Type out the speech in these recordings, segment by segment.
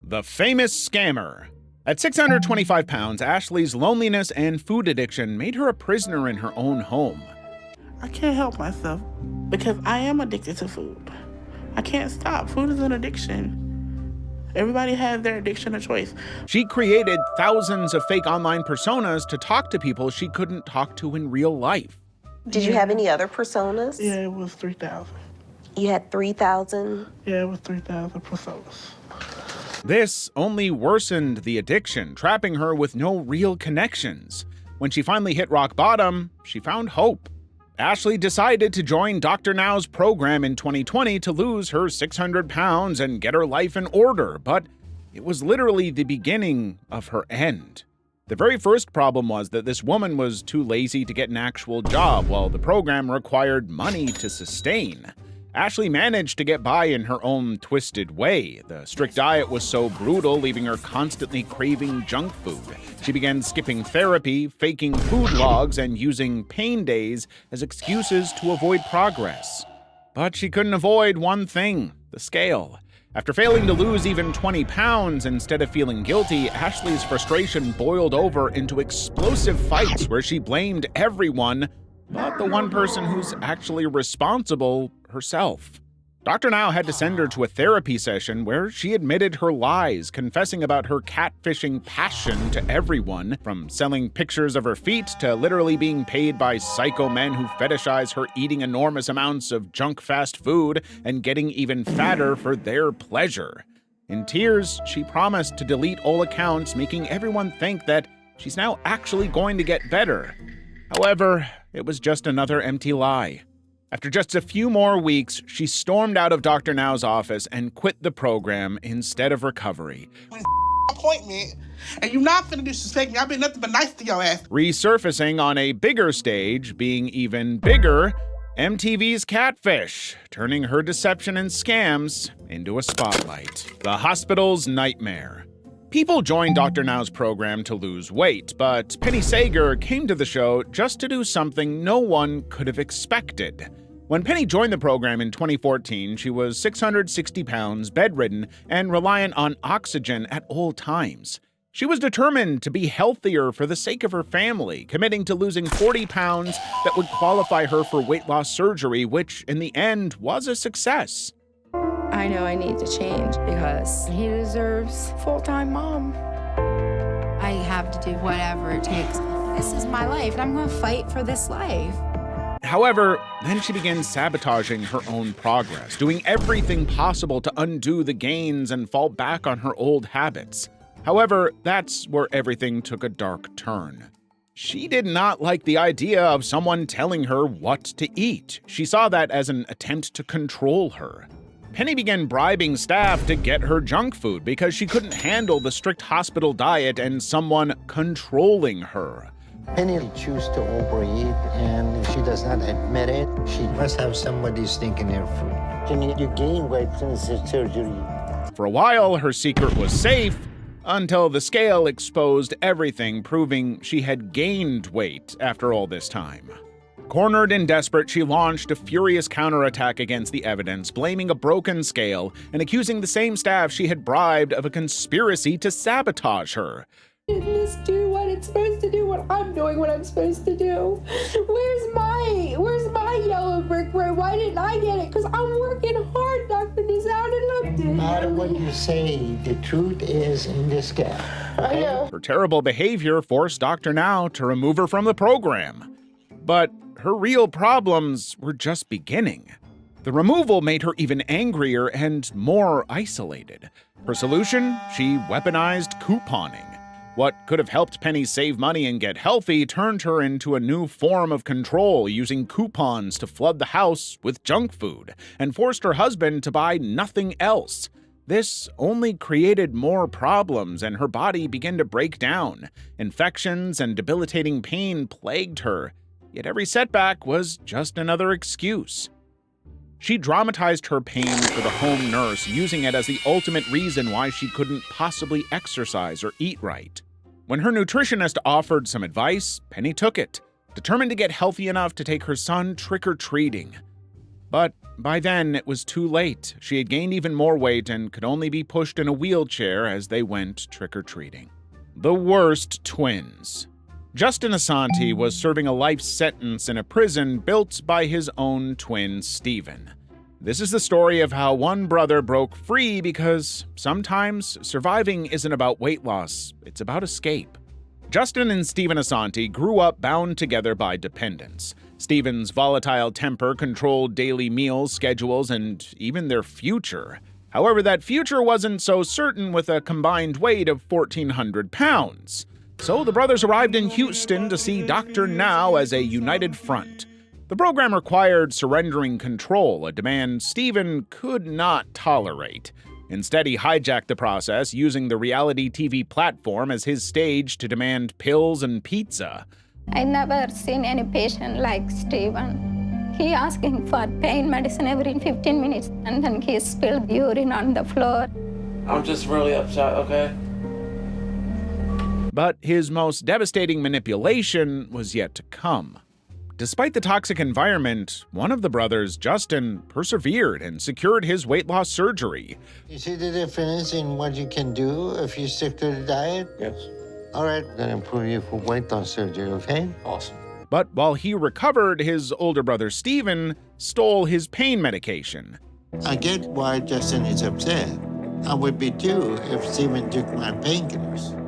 The famous scammer. At 625 pounds, Ashley's loneliness and food addiction made her a prisoner in her own home. I can't help myself because I am addicted to food. I can't stop. Food is an addiction. Everybody has their addiction of choice. She created thousands of fake online personas to talk to people she couldn't talk to in real life. Did you have any other personas? Yeah, it was 3,000. You had 3,000? Yeah, it was 3,000 personas. This only worsened the addiction, trapping her with no real connections. When she finally hit rock bottom, she found hope. Ashley decided to join Dr. Now's program in 2020 to lose her 600 pounds and get her life in order, but it was literally the beginning of her end. The very first problem was that this woman was too lazy to get an actual job, while the program required money to sustain. Ashley managed to get by in her own twisted way. The strict diet was so brutal, leaving her constantly craving junk food. She began skipping therapy, faking food logs, and using pain days as excuses to avoid progress. But she couldn't avoid one thing: the scale. After failing to lose even 20 pounds instead of feeling guilty, Ashley's frustration boiled over into explosive fights where she blamed everyone but the one person who's actually responsible, herself. Dr. Now had to send her to a therapy session where she admitted her lies, confessing about her catfishing passion to everyone, from selling pictures of her feet to literally being paid by psycho men who fetishize her eating enormous amounts of junk fast food and getting even fatter for their pleasure. In tears, she promised to delete all accounts, making everyone think that she's now actually going to get better. However, it was just another empty lie. After just a few more weeks, she stormed out of Dr. Now's office and quit the program instead of recovery. Appointment, and you're not finna disrespect me. I've been nothing but nice to your ass. Resurfacing on a bigger stage, being even bigger, MTV's Catfish, turning her deception and scams into a spotlight. The hospital's nightmare. People joined Dr. Now's program to lose weight, but Penny Sager came to the show just to do something no one could have expected. When Penny joined the program in 2014, she was 660 pounds, bedridden, and reliant on oxygen at all times. She was determined to be healthier for the sake of her family, committing to losing 40 pounds that would qualify her for weight loss surgery, which in the end was a success. I know I need to change because he deserves full-time mom. I have to do whatever it takes. This is my life, and I'm going to fight for this life. However, then she began sabotaging her own progress, doing everything possible to undo the gains and fall back on her old habits. However, that's where everything took a dark turn. She did not like the idea of someone telling her what to eat. She saw that as an attempt to control her. Penny began bribing staff to get her junk food because she couldn't handle the strict hospital diet and someone controlling her. Penny chooses to overeat, and if she does not admit it, she must have somebody stinking her food. You gain weight since the surgery. For a while, her secret was safe, until the scale exposed everything, proving she had gained weight after all this time. Cornered and desperate, she launched a furious counterattack against the evidence, blaming a broken scale and accusing the same staff she had bribed of a conspiracy to sabotage her. Didn't this do what it's supposed to do, what I'm doing what I'm supposed to do? Where's my yellow brick road? Why didn't I get it? Because I'm working hard, Dr. Nizar, and No matter what you say, the truth is in this scale. I know. Her terrible behavior forced Dr. Now to remove her from the program. But her real problems were just beginning. The removal made her even angrier and more isolated. Her solution? She weaponized couponing. What could have helped Penny save money and get healthy turned her into a new form of control, using coupons to flood the house with junk food, and forced her husband to buy nothing else. This only created more problems, and her body began to break down. Infections and debilitating pain plagued her, yet every setback was just another excuse. She dramatized her pain for the home nurse, using it as the ultimate reason why she couldn't possibly exercise or eat right. When her nutritionist offered some advice, Penny took it, determined to get healthy enough to take her son trick-or-treating. But by then, it was too late. She had gained even more weight and could only be pushed in a wheelchair as they went trick-or-treating. The worst twins. Justin Asante was serving a life sentence in a prison built by his own twin, Stephen. This is the story of how one brother broke free because sometimes surviving isn't about weight loss, it's about escape. Justin and Stephen Asante grew up bound together by dependence. Stephen's volatile temper controlled daily meals, schedules, and even their future. However, that future wasn't so certain with a combined weight of 1,400 pounds. So the brothers arrived in Houston to see Dr. Now as a united front. The program required surrendering control, a demand Stephen could not tolerate. Instead, he hijacked the process, using the reality TV platform as his stage to demand pills and pizza. I never seen any patient like Stephen. He asking for pain medicine every 15 minutes, and then he spilled urine on the floor. I'm just really upset, okay? But his most devastating manipulation was yet to come. Despite the toxic environment, one of the brothers, Justin, persevered and secured his weight loss surgery. You see the difference in what you can do if you stick to the diet? Yes. All right, I'm gonna approve you for weight loss surgery, okay? Awesome. But while he recovered, his older brother, Stephen, stole his pain medication. I get why Justin is upset. I would be too if Stephen took my painkillers.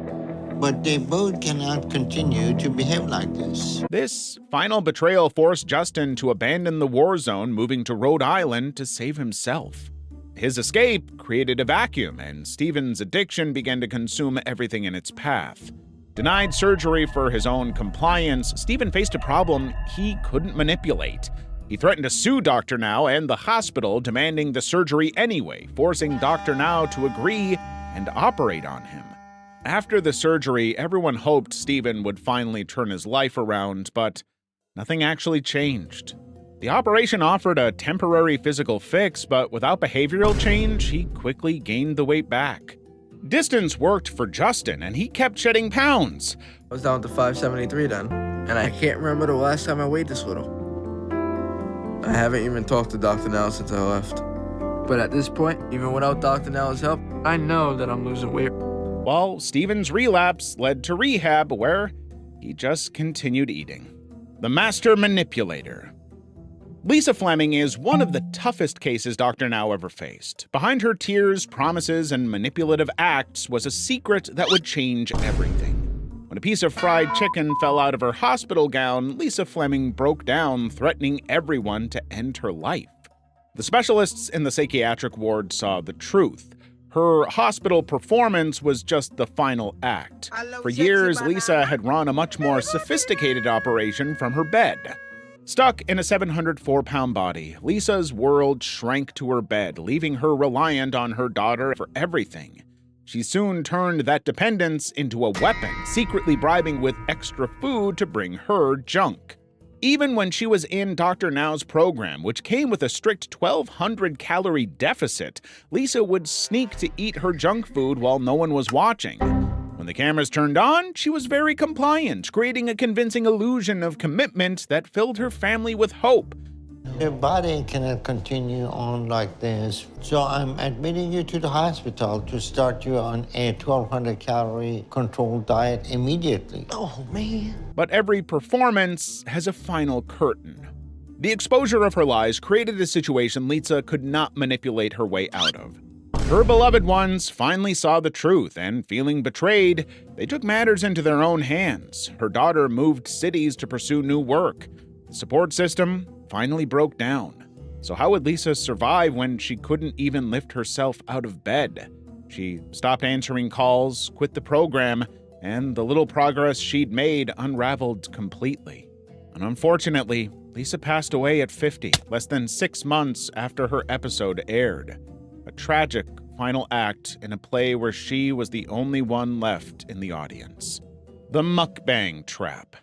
But they both cannot continue to behave like this. This final betrayal forced Justin to abandon the war zone, moving to Rhode Island to save himself. His escape created a vacuum, and Stephen's addiction began to consume everything in its path. Denied surgery for his own compliance, Stephen faced a problem he couldn't manipulate. He threatened to sue Dr. Now and the hospital, demanding the surgery anyway, forcing Dr. Now to agree and operate on him. After the surgery, everyone hoped Stephen would finally turn his life around, but nothing actually changed. The operation offered a temporary physical fix, but without behavioral change, he quickly gained the weight back. Distance worked for Justin, and he kept shedding pounds. I was down to 573 then, and I can't remember the last time I weighed this little. I haven't even talked to Dr. Now since I left. But at this point, even without Dr. Now's help, I know that I'm losing weight. While Stephen's relapse led to rehab, where he just continued eating. The Master Manipulator. Lisa Fleming is one of the toughest cases Dr. Now ever faced. Behind her tears, promises, and manipulative acts was a secret that would change everything. When a piece of fried chicken fell out of her hospital gown, Lisa Fleming broke down, threatening everyone to end her life. The specialists in the psychiatric ward saw the truth. Her hospital performance was just the final act. For years, Lisa had run a much more sophisticated operation from her bed. Stuck in a 704-pound body, Lisa's world shrank to her bed, leaving her reliant on her daughter for everything. She soon turned that dependence into a weapon, secretly bribing with extra food to bring her junk. Even when she was in Dr. Now's program, which came with a strict 1,200-calorie deficit, Lisa would sneak to eat her junk food while no one was watching. When the cameras turned on, she was very compliant, creating a convincing illusion of commitment that filled her family with hope. Your body cannot continue on like this. So I'm admitting you to the hospital to start you on a 1,200-calorie controlled diet immediately. Oh, man. But every performance has a final curtain. The exposure of her lies created a situation Lisa could not manipulate her way out of. Her beloved ones finally saw the truth, and feeling betrayed, they took matters into their own hands. Her daughter moved cities to pursue new work. The support system finally broke down. So how would Lisa survive when she couldn't even lift herself out of bed? She stopped answering calls, quit the program, and the little progress she'd made unraveled completely. And unfortunately, Lisa passed away at 50, less than 6 months after her episode aired. A tragic final act in a play where she was the only one left in the audience. The Mukbang Trap.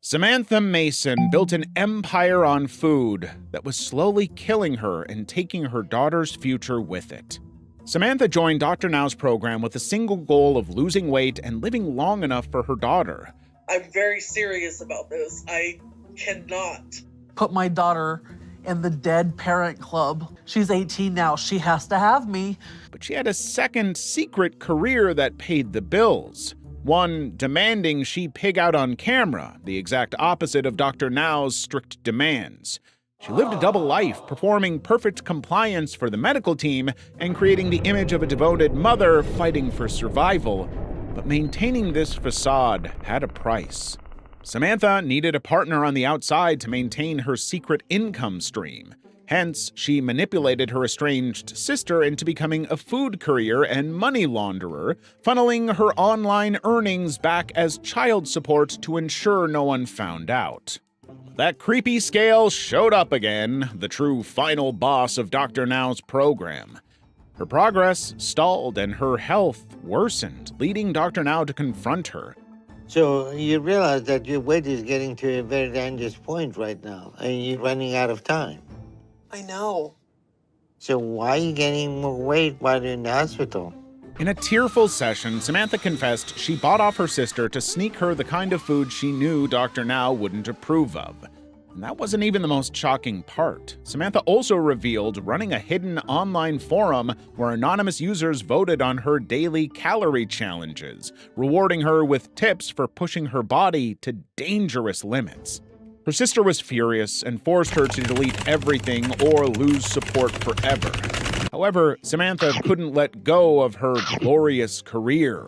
Samantha Mason built an empire on food that was slowly killing her and taking her daughter's future with it. Samantha joined Dr. Now's program with a single goal of losing weight and living long enough for her daughter. I'm very serious about this. I cannot put my daughter in the Dead Parent Club. She's 18 now. She has to have me. But she had a second secret career that paid the bills. One demanding she pig out on camera, the exact opposite of Dr. Now's strict demands. She lived a double life, performing perfect compliance for the medical team and creating the image of a devoted mother fighting for survival. But maintaining this facade had a price. Samantha needed a partner on the outside to maintain her secret income stream. Hence, she manipulated her estranged sister into becoming a food courier and money launderer, funneling her online earnings back as child support to ensure no one found out. That creepy scale showed up again, the true final boss of Dr. Now's program. Her progress stalled and her health worsened, leading Dr. Now to confront her. So you realize that your weight is getting to a very dangerous point right now, and you're running out of time. I know. So why are you gaining more weight while you're in the hospital? In a tearful session, Samantha confessed she bought off her sister to sneak her the kind of food she knew Dr. Now wouldn't approve of. And that wasn't even the most shocking part. Samantha also revealed running a hidden online forum where anonymous users voted on her daily calorie challenges, rewarding her with tips for pushing her body to dangerous limits. Her sister was furious and forced her to delete everything or lose support forever. However, Samantha couldn't let go of her glorious career.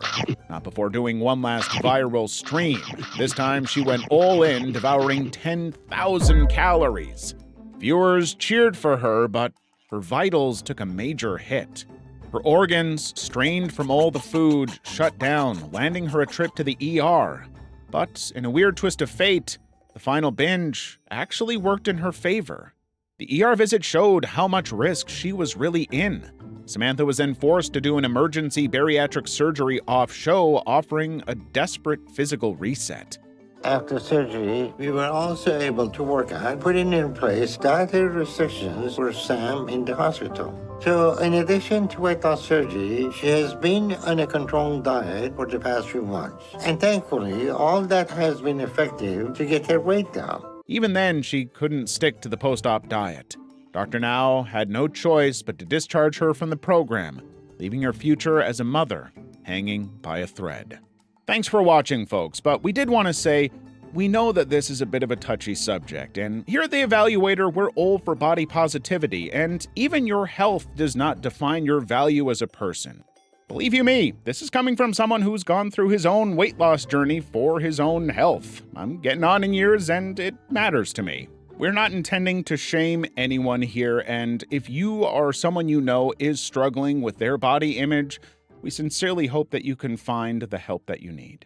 Not before doing one last viral stream. This time she went all in, devouring 10,000 calories. Viewers cheered for her, but her vitals took a major hit. Her organs, strained from all the food, shut down, landing her a trip to the ER. But in a weird twist of fate, the final binge actually worked in her favor. The ER visit showed how much risk she was really in. Samantha was then forced to do an emergency bariatric surgery off-show, offering a desperate physical reset. After surgery, we were also able to work on putting in place dietary restrictions for Sam in the hospital. So in addition to weight loss surgery, she has been on a controlled diet for the past few months. And thankfully, all that has been effective to get her weight down. Even then, she couldn't stick to the post-op diet. Dr. Now had no choice but to discharge her from the program, leaving her future as a mother hanging by a thread. Thanks for watching, folks, but we did want to say, we know that this is a bit of a touchy subject, and here at The Evaluator, we're all for body positivity, and even your health does not define your value as a person. Believe you me, this is coming from someone who's gone through his own weight loss journey for his own health. I'm getting on in years, and it matters to me. We're not intending to shame anyone here, and if you or someone you know is struggling with their body image, we sincerely hope that you can find the help that you need.